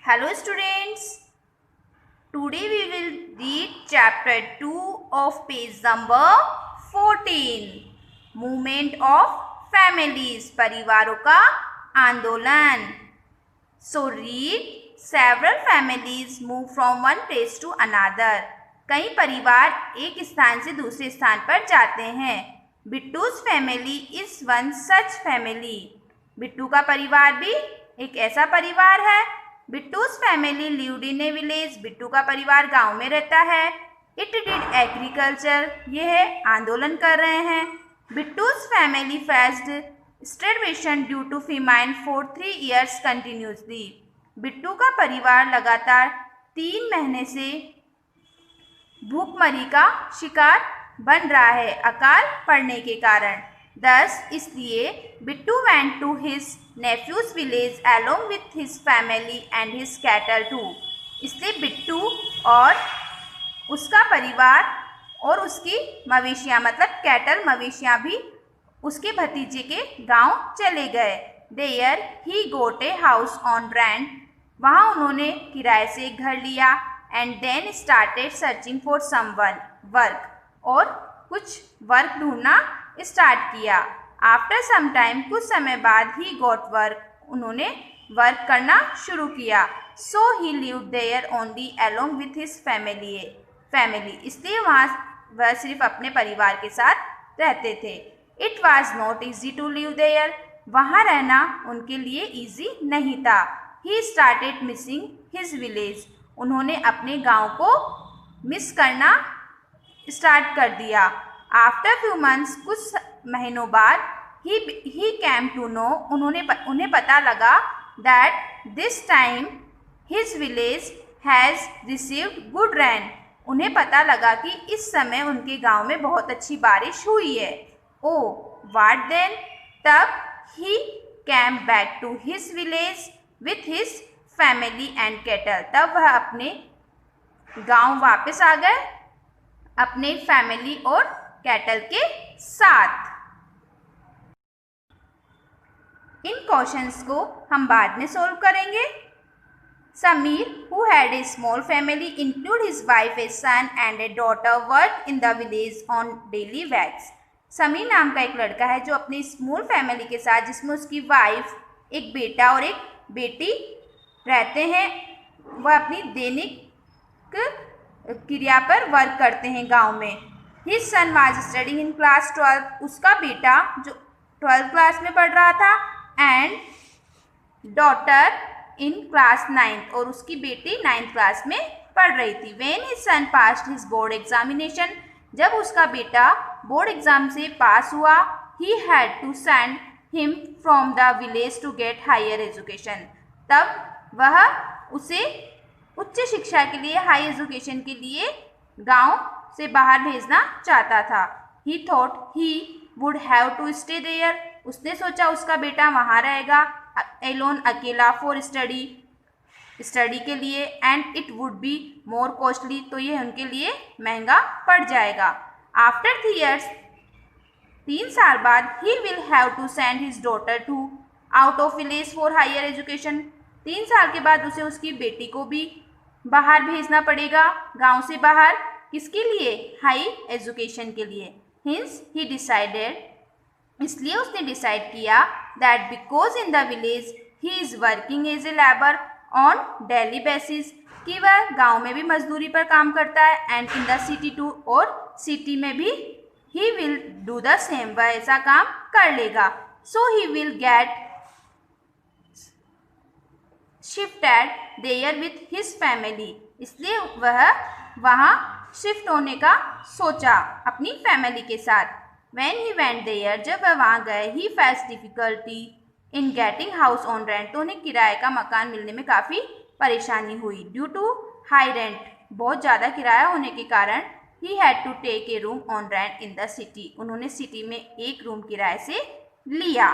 Hello students, today we will read chapter 2 of page number 14, Movement of Families, परिवारों का आंदोलन. So read, several families move from one place to another. कई परिवार एक स्थान से दूसरे स्थान पर जाते हैं. बिट्टू's family is one such family. Bittu का परिवार भी एक ऐसा परिवार है. बिट्टू's family lived in a village. Bittu का परिवार गांव में रहता है. It did agriculture. यह आंदोलन कर रहे हैं. बिट्टू's family faced starvation due to famine for 3 years continuously. Bittu का परिवार लगातार 3 महीने से भूखमरी का शिकार बन रहा है अकाल पड़ने के कारण. Thus, इसलिए Bittu went to his nephew's village along with his family and his cattle too. इसलिए बिट्टू और उसका परिवार और उसकी मवेशियाँ मतलब कैटल मवेशियाँ भी उसके भतीजे के गांव चले गए. There he got a house on rent. वहाँ उन्होंने किराए से एक घर लिया. And then started searching for someone work. और कुछ वर्क ढूंढना स्टार्ट किया. आफ्टर सम टाइम कुछ समय बाद ही गॉट वर्क. उन्होंने वर्क करना शुरू किया. So he lived there only along with his family. इसलिए वह सिर्फ अपने परिवार के साथ रहते थे. It was not easy to live there. वहाँ रहना उनके लिए ईजी नहीं था. He started missing his village. उन्होंने अपने गाँव को मिस करना स्टार्ट कर दिया. आफ्टर फ्यू मंथ्स कुछ महीनों बाद ही कैम टू नो. उन्हें पता लगा that this time his village has received good rain. उन्हें पता लगा कि इस समय उनके गांव में बहुत अच्छी बारिश हुई है. Oh what then. तब he came back to his village with his family and cattle. तब वह अपने गांव वापस आ गए अपने फैमिली और कैटल के साथ. इन क्वेश्चंस को हम बाद में सॉल्व करेंगे. Sameer who had a small family include his wife, a son and a daughter worked in the village on daily wages. Sameer नाम का एक लड़का है जो अपनी स्मॉल फैमिली के साथ जिसमें उसकी वाइफ एक बेटा और एक बेटी रहते हैं. वह अपनी दैनिक क्रिया पर वर्क करते हैं गांव में. His son was studying in class 12. उसका बेटा जो 12th क्लास में पढ़ रहा था. And daughter in class 9th. और उसकी बेटी 9th क्लास में पढ़ रही थी. When his son passed his board examination. जब उसका बेटा बोर्ड एग्जाम से पास हुआ. He had to send him from the village to get higher education. तब वह उसे उच्च शिक्षा के लिए हाई एजुकेशन के लिए गांव से बाहर भेजना चाहता था. He thought he would have to stay there. उसने सोचा उसका बेटा वहाँ रहेगा एलोन अकेला फॉर स्टडी के लिए. And it would be more costly. तो ये उनके लिए महंगा पड़ जाएगा. आफ्टर 3 years 3 साल बाद he will have to send his daughter to out of village for higher education. 3 साल के बाद उसे उसकी बेटी को भी बाहर भेजना पड़ेगा गांव से बाहर. किसके लिए? हाई एजुकेशन के लिए. Hence he decided. इसलिए उसने डिसाइड किया that because in the village he is working as a labour on daily basis. कि वह गांव में भी मजदूरी पर काम करता है. And in the city too. और सिटी में भी he will do the same. वह ऐसा काम कर लेगा. So he will get shifted there with his family. इसलिए वह वहाँ शिफ्ट होने का सोचा अपनी फैमिली के साथ. When he went there. जब वह वहाँ गए. He face difficulty in getting house on rent. तो उन्हें किराए का मकान मिलने में काफ़ी परेशानी हुई. Due to high rent. बहुत ज़्यादा किराया होने के कारण he had to take a room on rent in the city. उन्होंने सिटी में एक रूम किराए से लिया.